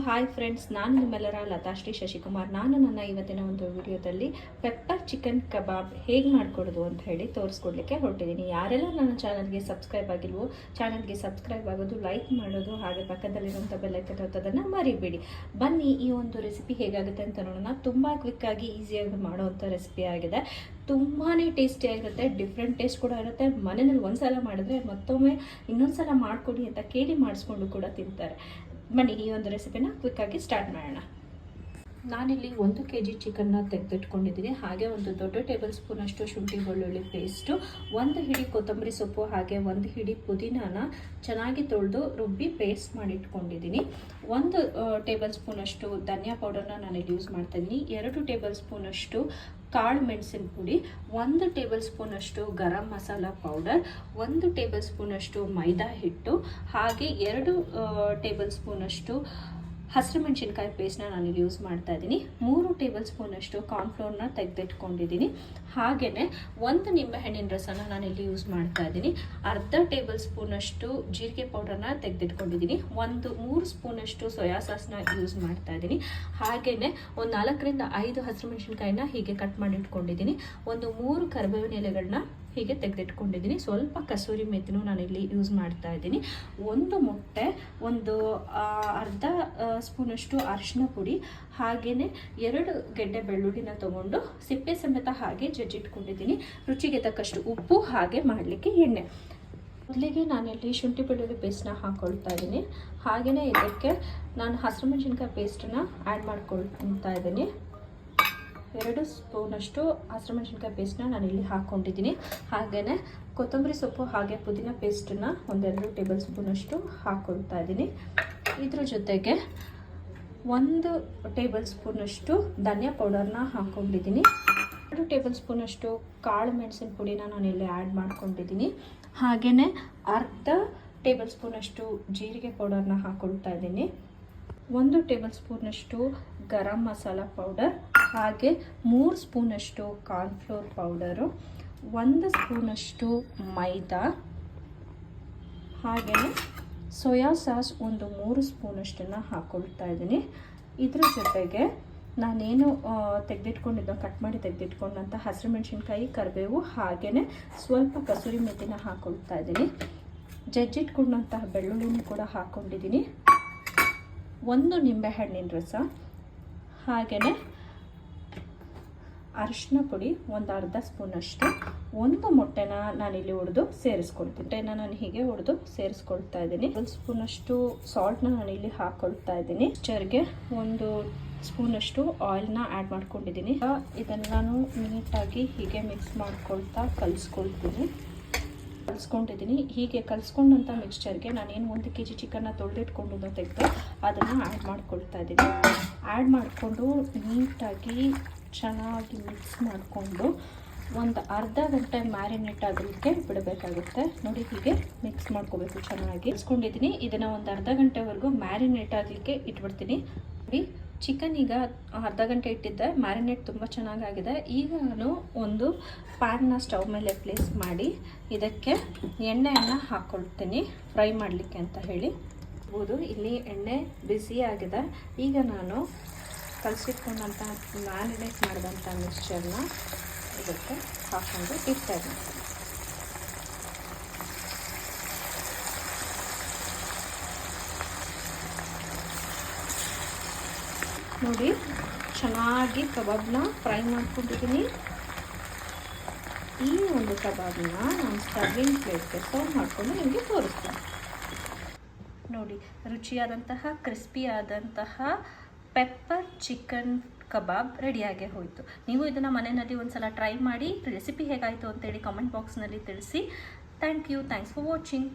Hi friends, ನಾನು ನಿಮ್ಮೆಲ್ಲರ ಲತಾಶ್ರೀ ಶಶಿಕುಮಾರ್. ನಾನು ನನ್ನ ಇವತ್ತಿನ ಒಂದು ವಿಡಿಯೋದಲ್ಲಿ ಪೆಪ್ಪರ್ ಚಿಕನ್ ಕಬಾಬ್ ಹೇಗೆ ಮಾಡ್ಕೊಡೋದು ಅಂತ ಹೇಳಿ ತೋರಿಸ್ಕೊಡ್ಲಿಕ್ಕೆ ಹೊರಟಿದ್ದೀನಿ. ಯಾರೆಲ್ಲ ನನ್ನ ಚಾನಲ್ಗೆ ಸಬ್ಸ್ಕ್ರೈಬ್ ಆಗಿಲ್ವೋ ಚಾನಲ್ಗೆ ಸಬ್ಸ್ಕ್ರೈಬ್ ಆಗೋದು, ಲೈಕ್ ಮಾಡೋದು, ಹಾಗೆ ಪಕ್ಕದಲ್ಲಿರುವಂಥ ಬೆಲ್ಲೈಕನ್ ಒತ್ತೋದನ್ನು ಮರಿಬೇಡಿ. ಬನ್ನಿ ಈ ಒಂದು ರೆಸಿಪಿ ಹೇಗಾಗುತ್ತೆ ಅಂತ ನೋಡೋಣ. ತುಂಬ ಕ್ವಿಕ್ಕಾಗಿ ಈಸಿಯಾಗಿ ಮಾಡೋವಂಥ ರೆಸಿಪಿ ಆಗಿದೆ. ತುಂಬಾ ಟೇಸ್ಟಿಯಾಗಿರುತ್ತೆ, ಡಿಫ್ರೆಂಟ್ ಟೇಸ್ಟ್ ಕೂಡ ಇರುತ್ತೆ. ಮನೆಯಲ್ಲಿ ಒಂದ್ಸಲ ಮಾಡಿದ್ರೆ ಮತ್ತೊಮ್ಮೆ ಇನ್ನೊಂದ್ಸಲ ಮಾಡಿಕೊಡಿ ಅಂತ ಕೇಳಿ ಮಾಡಿಸ್ಕೊಂಡು ಕೂಡ ತಿಂತಾರೆ. ಬನ್ನಿ ಈ ಒಂದು ರೆಸಿಪಿನ ಕ್ವಿಕ್ಕಾಗಿ ಸ್ಟಾರ್ಟ್ ಮಾಡೋಣ. ನಾನಿಲ್ಲಿ 1 kg ಚಿಕನ್ನ ತೆಗೆದಿಟ್ಕೊಂಡಿದ್ದೀನಿ. ಹಾಗೆ ಒಂದು ದೊಡ್ಡ ಟೇಬಲ್ ಸ್ಪೂನ್ ಅಷ್ಟು ಶುಂಠಿ ಬೆಳ್ಳುಳ್ಳಿ ಪೇಸ್ಟು, 1 ಹಿಡಿ ಕೊತ್ತಂಬರಿ ಸೊಪ್ಪು, ಹಾಗೆ 1 ಹಿಡಿ ಪುದೀನಾನ ಚೆನ್ನಾಗಿ ತೊಳೆದು ರುಬ್ಬಿ ಪೇಸ್ಟ್ ಮಾಡಿಟ್ಕೊಂಡಿದ್ದೀನಿ. 1 ಟೇಬಲ್ ಸ್ಪೂನ್ ಅಷ್ಟು ಧನಿಯಾ ಪೌಡರ್ನ ನಾನಿಲ್ಲಿ ಯೂಸ್ ಮಾಡ್ತಾ ಇದ್ದೀನಿ. 2 ಟೇಬಲ್ ಸ್ಪೂನ್ ಅಷ್ಟು ಕಾಳು ಮೆಣಸಿನ ಪುಡಿ, 1 ಟೇಬಲ್ ಸ್ಪೂನ್ ಅಷ್ಟು garam masala powder, 1 table spoon ಅಷ್ಟು ಮೈದಾ ಹಿಟ್ಟು, ಹಾಗೆ 2 ಟೇಬಲ್ ಸ್ಪೂನ್ ಅಷ್ಟು ಹಸಿರು ಮೆಣಸಿನ್ಕಾಯಿ ಪೇಸ್ಟ್ನ ನಾನಿಲ್ಲಿ ಯೂಸ್ ಮಾಡ್ತಾ ಇದ್ದೀನಿ. 3 ಟೇಬಲ್ ಸ್ಪೂನ್ ಅಷ್ಟು ಕಾರ್ನ್ಫ್ಲೋರ್ನ ತೆಗೆದಿಟ್ಕೊಂಡಿದ್ದೀನಿ. ಹಾಗೆಯೇ 1 ನಿಂಬೆಹಣ್ಣಿನ ರಸನ ನಾನಿಲ್ಲಿ ಯೂಸ್ ಮಾಡ್ತಾ ಇದ್ದೀನಿ. ಅರ್ಧ ಟೇಬಲ್ ಸ್ಪೂನ್ ಅಷ್ಟು ಜೀರಿಗೆ ಪೌಡರ್ನ ತೆಗೆದಿಟ್ಕೊಂಡಿದ್ದೀನಿ. 3 ಸ್ಪೂನ್ ಅಷ್ಟು ಸೋಯಾ ಸಾಸ್ನ ಯೂಸ್ ಮಾಡ್ತಾ ಇದ್ದೀನಿ. ಹಾಗೆಯೇ ಒಂದು 4 ರಿಂದ 5 ಹಸಿರು ಮೆಣಸಿನ್ಕಾಯಿನ ಹೀಗೆ ಕಟ್ ಮಾಡಿ ಇಟ್ಕೊಂಡಿದ್ದೀನಿ. 3 ಕರಿಬೇವಿನ ಎಲೆಗಳನ್ನ ಹೀಗೆ ತೆಗೆದಿಟ್ಕೊಂಡಿದ್ದೀನಿ. ಸ್ವಲ್ಪ ಕಸೂರಿ ಮೆಥಿನೂ ನಾನಿಲ್ಲಿ ಯೂಸ್ ಮಾಡ್ತಾ ಇದ್ದೀನಿ. 1 ಮೊಟ್ಟೆ, ಅರ್ಧ ಸ್ಪೂನಷ್ಟು ಅರಿಶಿನ ಪುಡಿ, ಹಾಗೆಯೇ 2 ಗೆಡ್ಡೆ ಬೆಳ್ಳುಳ್ಳಿನ ತೊಗೊಂಡು ಸಿಪ್ಪೆ ಸಮೇತ ಹಾಗೆ ಜಜ್ಜಿಟ್ಕೊಂಡಿದ್ದೀನಿ. ರುಚಿಗೆ ತಕ್ಕಷ್ಟು ಉಪ್ಪು, ಹಾಗೆ ಮಾಡಲಿಕ್ಕೆ ಎಣ್ಣೆ. ಮೊದಲಿಗೆ ನಾನಿಲ್ಲಿ ಶುಂಠಿ ಬೆಳ್ಳುಳ್ಳಿ ಪೇಸ್ಟ್ನ ಹಾಕ್ಕೊಳ್ತಾ ಇದ್ದೀನಿ. ಹಾಗೆಯೇ ಇದಕ್ಕೆ ನಾನು ಹಸಿರು ಮೆಣಸಿನ್ಕಾಯಿ ಪೇಸ್ಟನ್ನ ಆ್ಯಡ್ ಮಾಡ್ಕೊಳ್ತಾ ಇದ್ದೀನಿ. 2 ಸ್ಪೂನಷ್ಟು ಹಸಿರು ಮೆಣಸಿನ್ಕಾಯಿ ಪೇಸ್ಟನ್ನ ನಾನಿಲ್ಲಿ ಹಾಕ್ಕೊಂಡಿದ್ದೀನಿ. ಹಾಗೆಯೇ ಕೊತ್ತಂಬರಿ ಸೊಪ್ಪು ಹಾಗೆ ಪುದೀನ ಪೇಸ್ಟನ್ನು 1-2 ಟೇಬಲ್ ಸ್ಪೂನಷ್ಟು ಹಾಕ್ಕೊಳ್ತಾ ಇದ್ದೀನಿ. ಇದ್ರ ಜೊತೆಗೆ 1 ಟೇಬಲ್ ಸ್ಪೂನಷ್ಟು ಧನಿಯಾ ಪೌಡರ್ನ ಹಾಕ್ಕೊಂಡಿದ್ದೀನಿ. 2 ಟೇಬಲ್ ಸ್ಪೂನಷ್ಟು ಕಾಳು ಮೆಣಸಿನ ಪುಡಿನ ನಾನಿಲ್ಲಿ ಆ್ಯಡ್ ಮಾಡ್ಕೊಂಡಿದ್ದೀನಿ. ಹಾಗೆಯೇ ಅರ್ಧ ಟೇಬಲ್ ಸ್ಪೂನಷ್ಟು ಜೀರಿಗೆ ಪೌಡರ್ನ ಹಾಕ್ಕೊಳ್ತಾ ಇದ್ದೀನಿ. 1 ಟೇಬಲ್ ಸ್ಪೂನಷ್ಟು ಗರಂ ಮಸಾಲ ಪೌಡರ್, ಹಾಗೆ 3 ಸ್ಪೂನಷ್ಟು ಕಾರ್ನ್ಫ್ಲೋರ್ ಪೌಡರು, 1 ಸ್ಪೂನಷ್ಟು ಮೈದಾ, ಹಾಗೆಯೇ ಸೋಯಾ ಸಾಸ್ 3 ಸ್ಪೂನಷ್ಟನ್ನು ಹಾಕ್ಕೊಳ್ತಾ ಇದ್ದೀನಿ. ಇದ್ರ ಜೊತೆಗೆ ನಾನೇನು ಕಟ್ ಮಾಡಿ ತೆಗೆದಿಟ್ಕೊಂಡಂಥ ಹಸಿರು ಮೆಣಸಿನ್ಕಾಯಿ, ಕರಿಬೇವು, ಹಾಗೆಯೇ ಸ್ವಲ್ಪ ಕಸೂರಿ ಮೆಥಿನ ಹಾಕ್ಕೊಳ್ತಾ ಇದ್ದೀನಿ. ಜಜ್ಜಿಟ್ಕೊಂಡಂತಹ ಬೆಳ್ಳುಳ್ಳಿನೂ ಕೂಡ ಹಾಕ್ಕೊಂಡಿದ್ದೀನಿ. 1 ನಿಂಬೆಹಣ್ಣಿನ ರಸ, ಹಾಗೆಯೇ ಅರಿಶಿನ ಪುಡಿ ಅರ್ಧ ಸ್ಪೂನಷ್ಟು, 1 ಮೊಟ್ಟೆನ ನಾನಿಲ್ಲಿ ಒಡೆದು ಸೇರಿಸ್ಕೊಳ್ತೀನಿ. ನಾನು ಹೀಗೆ ಒಡೆದು ಸೇರಿಸ್ಕೊಳ್ತಾ ಇದ್ದೀನಿ. 1 ಸ್ಪೂನಷ್ಟು ಸಾಲ್ಟ್ನ ನಾನಿಲ್ಲಿ ಹಾಕ್ಕೊಳ್ತಾ ಇದ್ದೀನಿ. ಮಿಕ್ಸ್ಚರ್ಗೆ 1 ಸ್ಪೂನಷ್ಟು ಆಯಿಲ್ನ ಆ್ಯಡ್ ಮಾಡ್ಕೊಂಡಿದ್ದೀನಿ. ಇದನ್ನು ನಾನು ನೀಟಾಗಿ ಹೀಗೆ ಮಿಕ್ಸ್ ಮಾಡ್ಕೊಳ್ತಾ ಕಲಿಸ್ಕೊಂಡಿದ್ದೀನಿ. ಹೀಗೆ ಕಲಿಸ್ಕೊಂಡಂಥ ಮಿಕ್ಸ್ಚರ್ಗೆ ನಾನೇನು 1 kg ಚಿಕನ್ನ ತೊಳೆದಿಟ್ಕೊಂಡು ತೆಗೆದು ಅದನ್ನು ಆ್ಯಡ್ ಮಾಡ್ಕೊಳ್ತಾ ಇದ್ದೀನಿ. ಆ್ಯಡ್ ಮಾಡಿಕೊಂಡು ನೀಟಾಗಿ ಚೆನ್ನಾಗಿ ಮಿಕ್ಸ್ ಮಾಡಿಕೊಂಡು ಒಂದು ಅರ್ಧ ಗಂಟೆ ಮ್ಯಾರಿನೇಟ್ ಆಗಲಿಕ್ಕೆ ಬಿಡಬೇಕಾಗುತ್ತೆ. ನೋಡಿ, ಹೀಗೆ ಮಿಕ್ಸ್ ಮಾಡ್ಕೋಬೇಕು. ಚೆನ್ನಾಗಿ ಇಳಿಸ್ಕೊಂಡಿದ್ದೀನಿ. ಇದನ್ನು ಒಂದು ಅರ್ಧ ಗಂಟೆವರೆಗೂ ಮ್ಯಾರಿನೇಟ್ ಆಗಲಿಕ್ಕೆ ಇಟ್ಬಿಡ್ತೀನಿ. ನೋಡಿ, ಚಿಕನ್ ಈಗ ಅರ್ಧ ಗಂಟೆ ಇಟ್ಟಿದ್ದೆ, ಮ್ಯಾರಿನೇಟ್ ತುಂಬ ಚೆನ್ನಾಗಾಗಿದೆ. ಈಗ ನಾನು ಒಂದು ಪ್ಯಾನ್ನ ಸ್ಟವ್ ಮೇಲೆ ಪ್ಲೇಸ್ ಮಾಡಿ ಇದಕ್ಕೆ ಎಣ್ಣೆಯನ್ನು ಹಾಕ್ಕೊಳ್ತೀನಿ ಫ್ರೈ ಮಾಡಲಿಕ್ಕೆ ಅಂತ ಹೇಳಿ. ಇಲ್ಲಿ ಎಣ್ಣೆ ಬಿಸಿ ಆಗಿದೆ. ಈಗ ನಾನು ಕಲಸಿಟ್ಕೊಂಡಂಥ ಮ್ಯಾರಿನೇಟ್ ಮಾಡಿದಂಥ ಮಿಕ್ಸ್ಚರ್ನ ಇದಕ್ಕೆ ಹಾಕ್ಕೊಂಡು ಇಡ್ತಾ ಇದ್ದೀನಿ. ನೋಡಿ, ಚೆನ್ನಾಗಿ ಕಬಾಬ್ನ ಫ್ರೈ ಮಾಡ್ಕೊಂಡಿದ್ದೀನಿ. ಈ ಒಂದು ಕಬಾಬ್ನ ನಾನು ಸರ್ವಿಂಗ್ ಪ್ಲೇಟ್ಗೆ ಸರ್ವ್ ಮಾಡಿಕೊಂಡು ನಿಮಗೆ ತೋರಿಸ್ತೀನಿ. ನೋಡಿ, ರುಚಿಯಾದಂತಹ ಕ್ರಿಸ್ಪಿಯಾದಂತಹ ಪೆಪ್ಪರ್ ಚಿಕನ್ ಕಬಾಬ್ ರೆಡಿಯಾಗೇ ಹೋಯಿತು. ನೀವು ಇದನ್ನು ಮನೆಯಲ್ಲಿ ಒಂದ್ಸಲ ಟ್ರೈ ಮಾಡಿ ರೆಸಿಪಿ ಹೇಗಾಯಿತು ಅಂತೇಳಿ ಕಾಮೆಂಟ್ ಬಾಕ್ಸ್ನಲ್ಲಿ ತಿಳಿಸಿ. Thanks for watching.